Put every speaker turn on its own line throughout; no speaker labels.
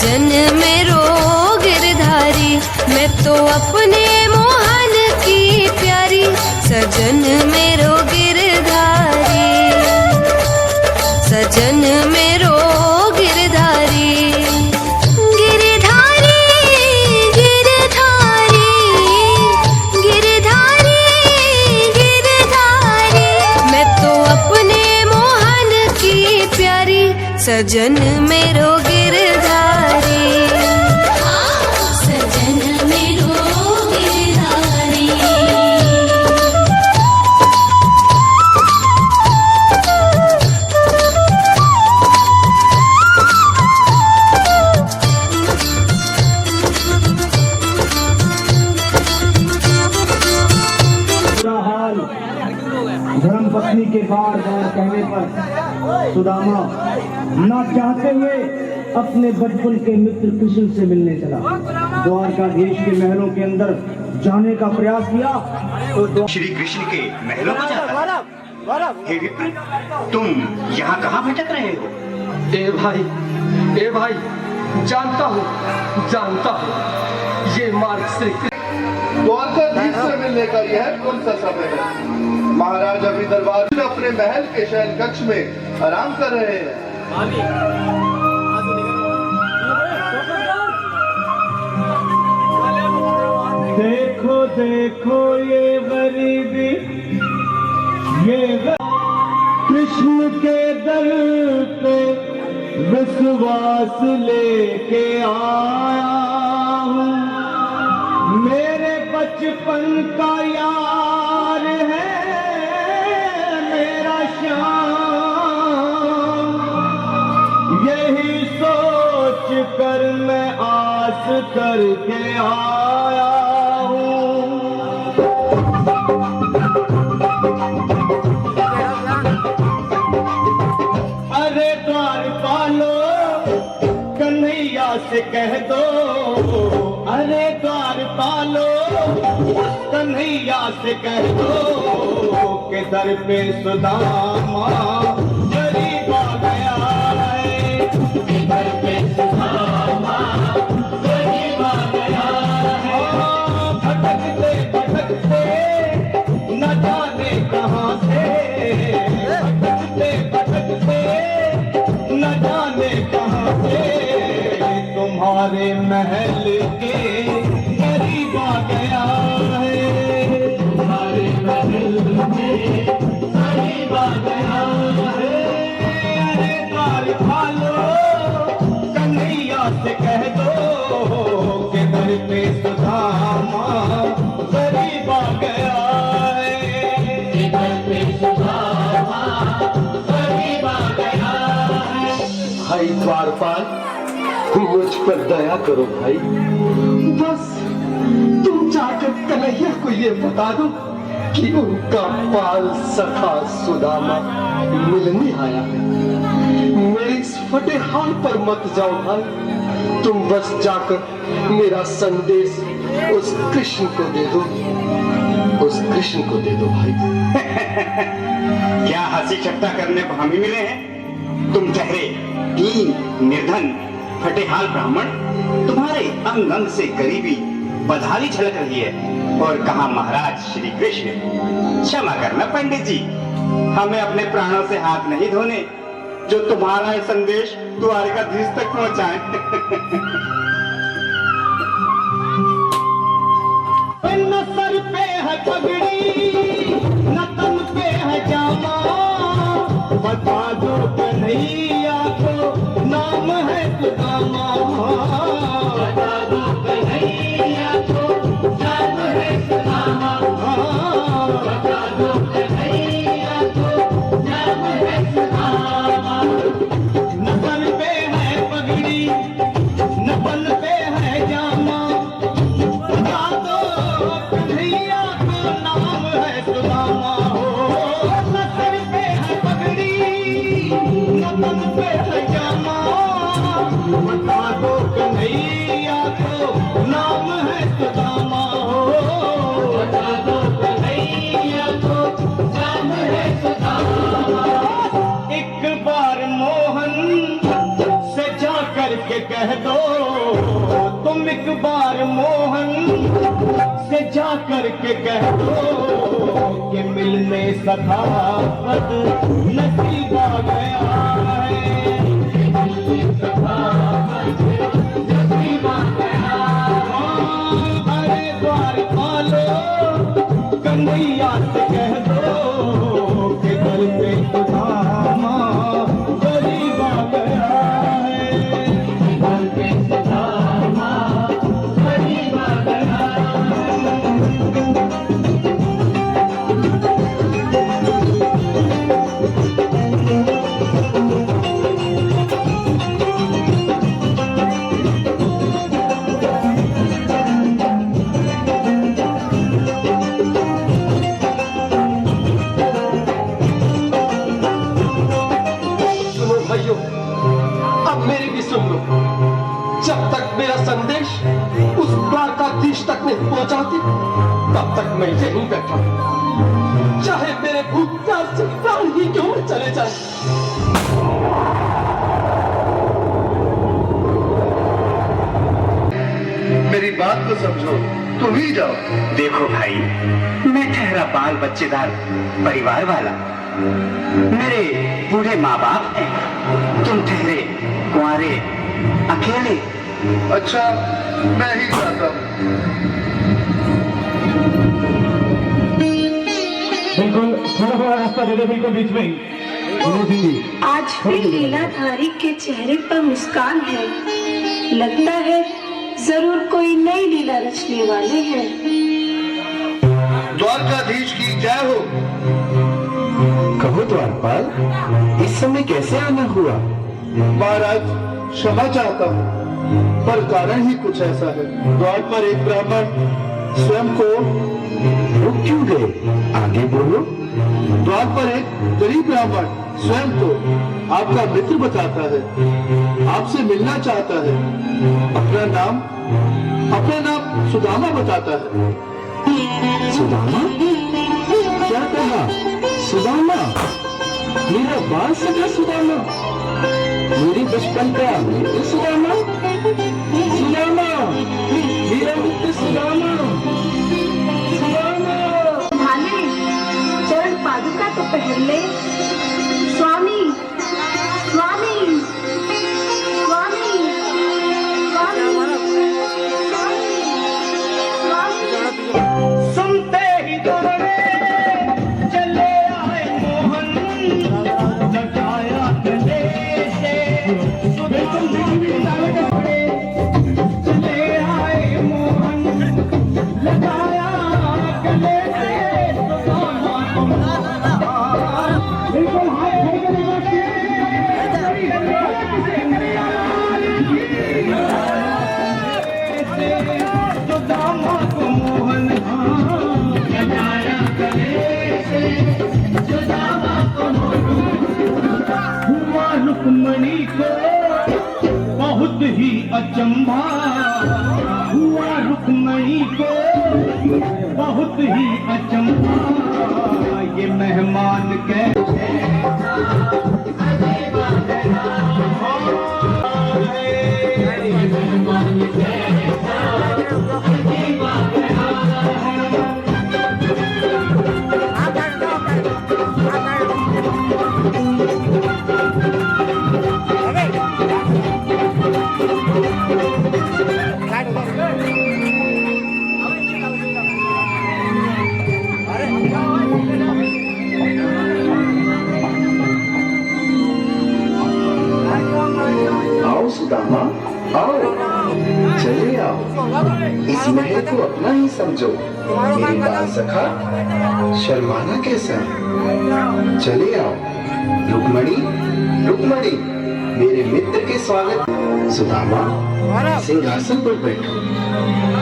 सजन मेरो गिरधारी, मैं तो अपने मोहन की प्यारी। सजन मेरो गिरधारी, सजन मेरो गिरधारी। गिरधारी गिरधारी गिरधारी गिरधारी, मैं तो अपने मोहन की प्यारी। सजन मेरो गिरधारी, सजन मेरो गिरधारी।
धर्म पत्नी के बार बार कहने पर सुदामा ना चाहते हुए अपने बचपन के मित्र कृष्ण से मिलने चला। द्वारकाधीश के महलों के अंदर जाने का प्रयास किया तो
श्री कृष्ण के महलों को जाता। हे विप्र, तुम यहाँ कहाँ भटक रहे हो?
ए भाई, जानता हूँ ये मार्ग श्री
द्वारकाधीश से मिलने का यह कौन सा समय है? महाराज अभी दरबार में अपने महल के शयन कक्ष में आराम कर रहे हैं।
देखो देखो ये गरीबी, कृष्ण के दर पे विश्वास लेके आया हूँ। मेरे बचपन का यार है मेरा श्याम, यही सोच कर मैं आस करके आया हूँ। अरे द्वारपालो कन्हैया से कह दो, अरे द्वारपालो कन्हैया से कह दो कि दर पे सुदामा गरीब आ गया है। दर पे सुदामा गरीब आ गया है। भटकते भटकते न जाने कहाँ से, भटकते भटकते न जाने कहाँ से तुम्हारे महल के गरीब आ गया है। तुम्हारे महल के गरीब आ गया है। अरे द्वारपालो कन्हैया से कह दो कि दर पे सुदामा गरीब आ गया है। दर पे सुदामा गरीब आ गया है।
भाई द्वारपाल, मुझ पर दया करो भाई। बस तुम जाकर कन्हैया को ये बता दो कि उनका पाल सखा सुदामा मिलने आया है। मेरे इस फटे हाल पर मत जाओ भाई, तुम बस जाकर मेरा संदेश उस कृष्ण को दे दो, उस कृष्ण को दे दो भाई।
क्या हंसी ठट्टा करने को हम ही मिले हैं? तुम ठहरे दीन निर्धन फटेहाल ब्राह्मण, तुम्हारे अंग अंग से गरीबी बदहाली झलक रही है। और कहा महाराज श्री कृष्ण। क्षमा करना पंडित जी, हमें अपने प्राणों से हाथ नहीं धोने जो तुम्हारा ये संदेश द्वारकाधीश तक पहुंचाए।
न सर पे है पगड़ी न तन पे है जामा, बता दो कन्हैया को नाम है सुदामा। बता दो कन्हैया को नाम है सुदामा। बता दो कन्हैया को नाम है सुदामा। न सर पे है पगड़ी न तन कह दो, तुम एक बार मोहन से जा कर के कह दो कि मिलने सखावत नसीब आ गया है। नसीब आ गया। अरे द्वार पालो कन्हैया से कह दो कि घर पे सुदामा गरीब आ गया है। घर पे सुदामा गरीब आ गया।
भाइयों, अब मेरी भी सुन लो। जब तक मेरा संदेश उस द्वारकाधीश तक नहीं पहुंचाती, तब तक मैं यहीं बैठा हूं। चाहे मेरे भूतकाल से प्राण ही क्यों न चले जाए।
मेरी बात को समझो, तुम ही जाओ।
देखो भाई, मैं ठहरा बाल बच्चेदार परिवार वाला, मेरे बूढ़े माँ बाप हैं, तुम ठहरे कुंवारे अकेले।
अच्छा, मैं ही जाता हूँ।
बिल्कुल थोड़ा थोड़ा रास्ता दे दे, बिल्कुल बीच में ही।
आज भी लीलाधारी के चेहरे पर मुस्कान है। लगता है जरूर कोई नई लीला रचने वाले हैं।
द्वारकाधीश की जय हो।
कहो द्वारपाल, इस समय कैसे आना हुआ?
महाराज, क्षमा चाहता हूँ, पर कारण ही कुछ ऐसा है। द्वार पर एक ब्राह्मण स्वयं को
रुक क्यों गए? आगे बोलो।
द्वार पर एक गरीब ब्राह्मण स्वयं को आपका मित्र बताता है, आपसे मिलना चाहता है। अपना नाम सुदामा बताता है।
सुदामा? क्या कहा? सुदामा? मेरा बाल सगा सुदामा? मेरी बचपन का मित्र सुदामा? सुदामा, मेरा मित्र सुदामा। सुदामा।
भाले चरण पादुका तो पहन ले। स्वामी, स्वामी, स्वामी,
सुनते ही दौड़े चले आए मोहन, लगाया गले से चले आए मोहन, लगाया गले से बिल्कुल सुदामा को मोहन लगाया गले से, सुदामा को हुआ रुक्मणी को बहुत ही अचंभा, हुआ रुक्मणी को बहुत ही अचंभा। ये मेहमान कैसे
आओ सुदामा, आओ, चले आओ। इस महल को अपना ही समझो। मेरी बाल सखा, शर्माना कैसा? चले आओ। रुक्मणी, रुक्मणी, मेरे मित्र के स्वागत। सुदामा, सिंहासन पर बैठो।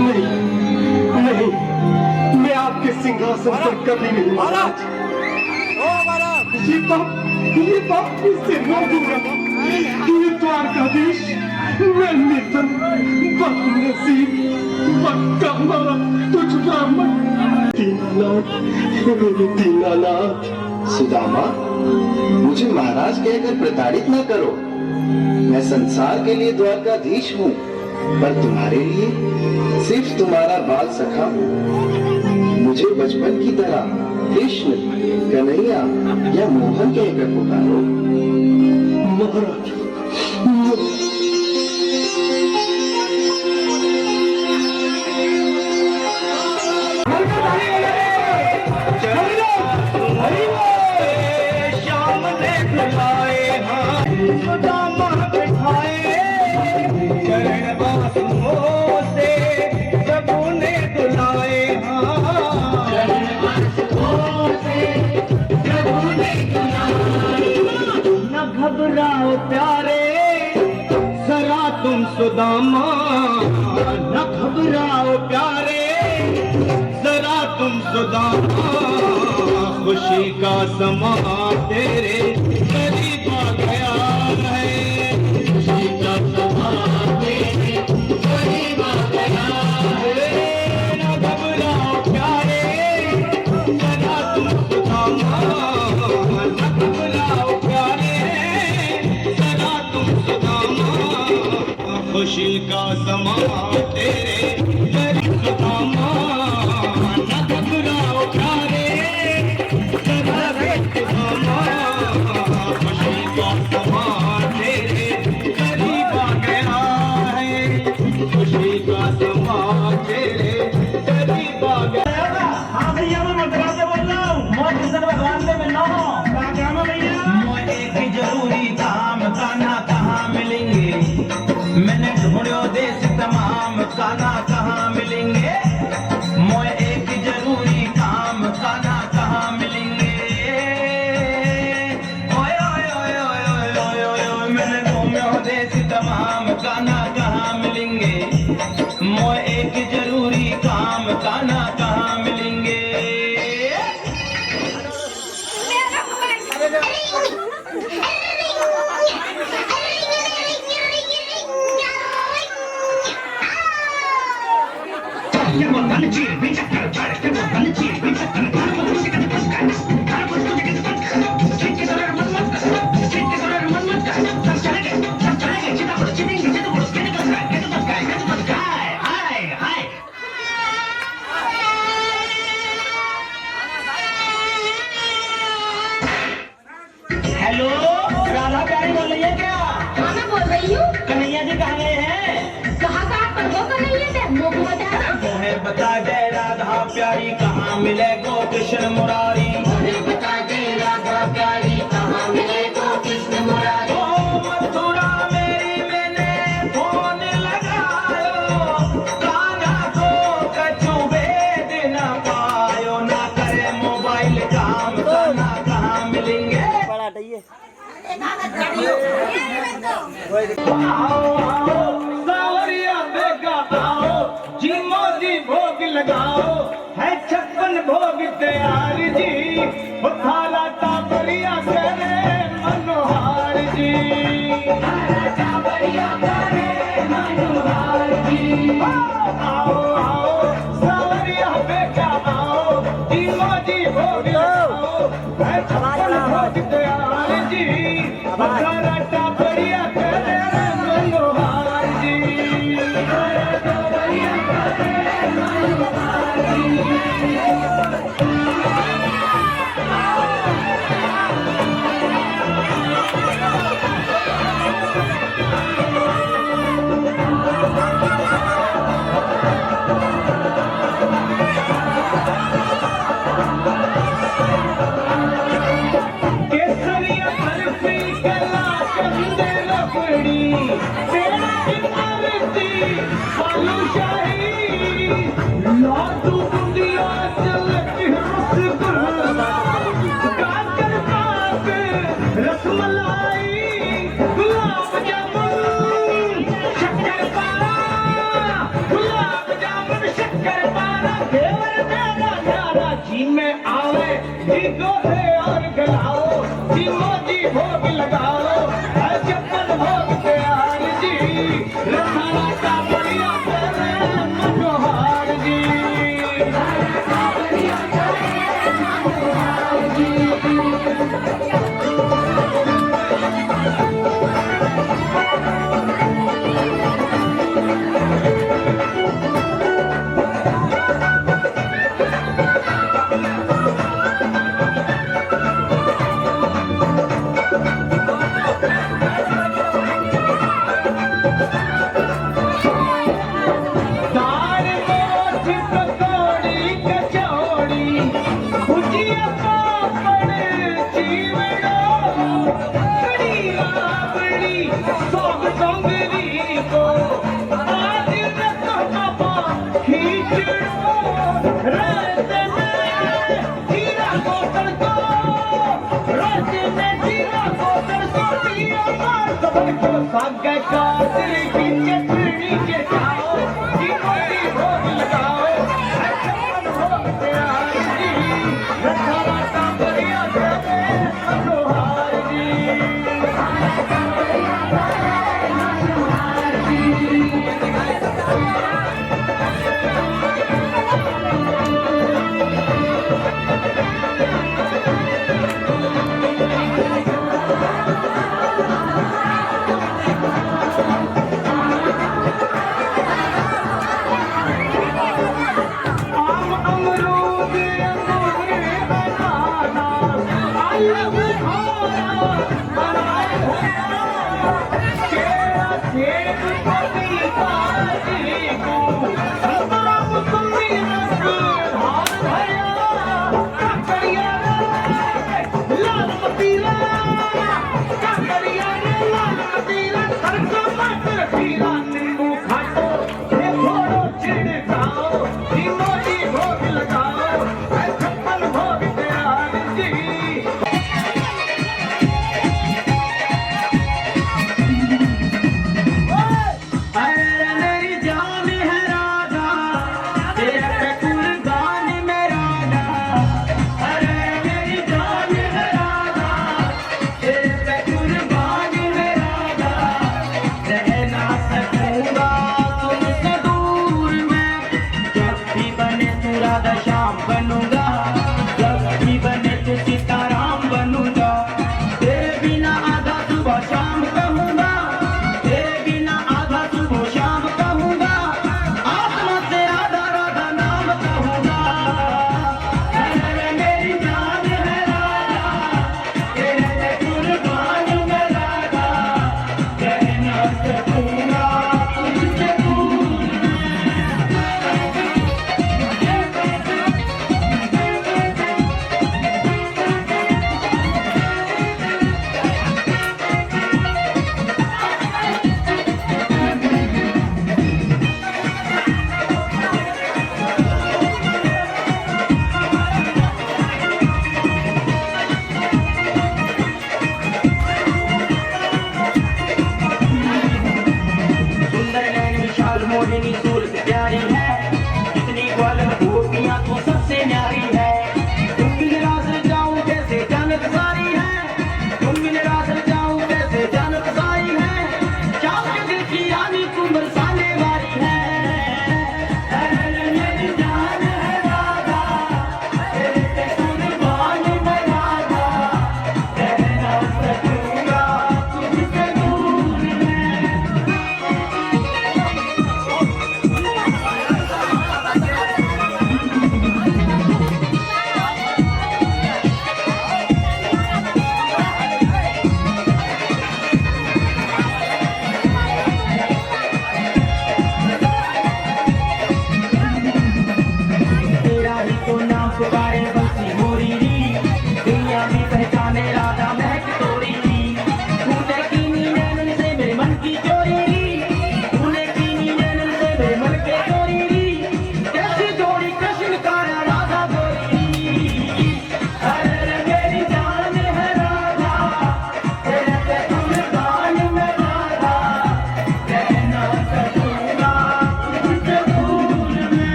नहीं, नहीं, मैं आपके सिंहासन पर कभी नहीं। महाराज, ये बाप मुझसे न दूंगा। ये द्वारकाधीश, मैं मित्र, बदनसीब, बदकामा, तुझ ब्राह्मण। दीनानाथ, मेरे दीनानाथ। सुदामा, मुझे महाराज कहकर प्रताड़ित न करो। मैं संसार के लिए द्वारकाधीश हूँ, पर तुम्हारे लिए सिर्फ तुम्हारा बाल सखा हूँ। मुझे बचपन की तरह कृष्ण, कन्हैया या मोहन कहकर पुकारो।
महाराज,
श्याम ने बुलाए सुदामा बिठाए, चरण बासुओं से प्रभु ने दुलाए। चरण बासुओं से प्रभु ने दुलाए। न घबराओ प्यारे जरा तुम सुदामा, न घबराओ प्यारे जरा तुम सुदामा, खुशी का समा तेरे करीब आ गया है। खुशी का समा तेरे करीब आ गया है। न घबराओ प्यारे जरा तुम सुदामा, न घबराओ प्यारे जरा तुम सुदामा, खुशी का समा तेरे करीब सुदामा। न घबराओ प्यारे खुशी का समा तेरे करीब आ गया है। खुशी का समा तेरे करीब आ गया। हाँ भैया, मैं मद्रास से बोल रहा हूँ। मैं किशन भगवान से मिल रहा हूँ। क्या काम है भैया? मैं एक जरूरी काम, कान्हा कहाँ मिलेंगे? मैंने ढूंढो देश तमाम, कान्हा कहाँ मिलेंगे? मैं एक जरूरी काम, कान्हा कहाँ मिलेंगे? ओए ओए ओए ओए ओए ओए ओए ओए, मैंने घूमो देश तमाम, कान्हा कहाँ मिलेंगे? मैं एक जरूरी काम, कान्हा कहाँ मिलेंगे? हेलो, राधा प्यारी बोल रही है क्या?
हाँ मैं बोल रही हूँ।
कन्हैया जी कहाँ गए हैं?
कहाँ कहाँ पर वो कर रही है? वो को बताना।
तुम्हें बता दे राधा प्यारी कहाँ मिले गो कृष्ण मुरारी।
उन्हें बता दे राधा प्यारी कहाँ मिले तो कृष्ण मुरारी।
ओ मथुरा मेरी मैंने फोन लगायो, कान्हा को कछु भेद न पायो, ना करे मोबाइल काम, कान्हा कहाँ मिलेंगे? आओ आओ सावरिया बेगा आओ, जी मोदी भोग लगाओ, है 56 भोग तैयार जी, थाला टाबरिया करे मनोहार जी। टाबरिया करे मनोहार जी। आओ आओ सावरिया बेगा आओ, जी मोदी भोग लगाओ, है 56 भोग तैयार जी, थाला टाबरिया करे मनोहार जी। केसरिया बर्फी कला कंद रबड़ी, तेरा इमरती बालूशाही, लाडू बुंदिया चलती रसगुल्ला, काकर पाक रसमलाई, गुलाब जामुन शक्कर पारा, गुलाब जामुन शक्कर पारा, देवर मेरा न्यारा जी में आवे, जी गोहे और गलाओ, जी मोदी भोग लगाओ, है 56 भोग तैयार जी, रसाला का बढ़िया करे मनोहार जी।
बैठो साग कातिल की चटनी के खाओ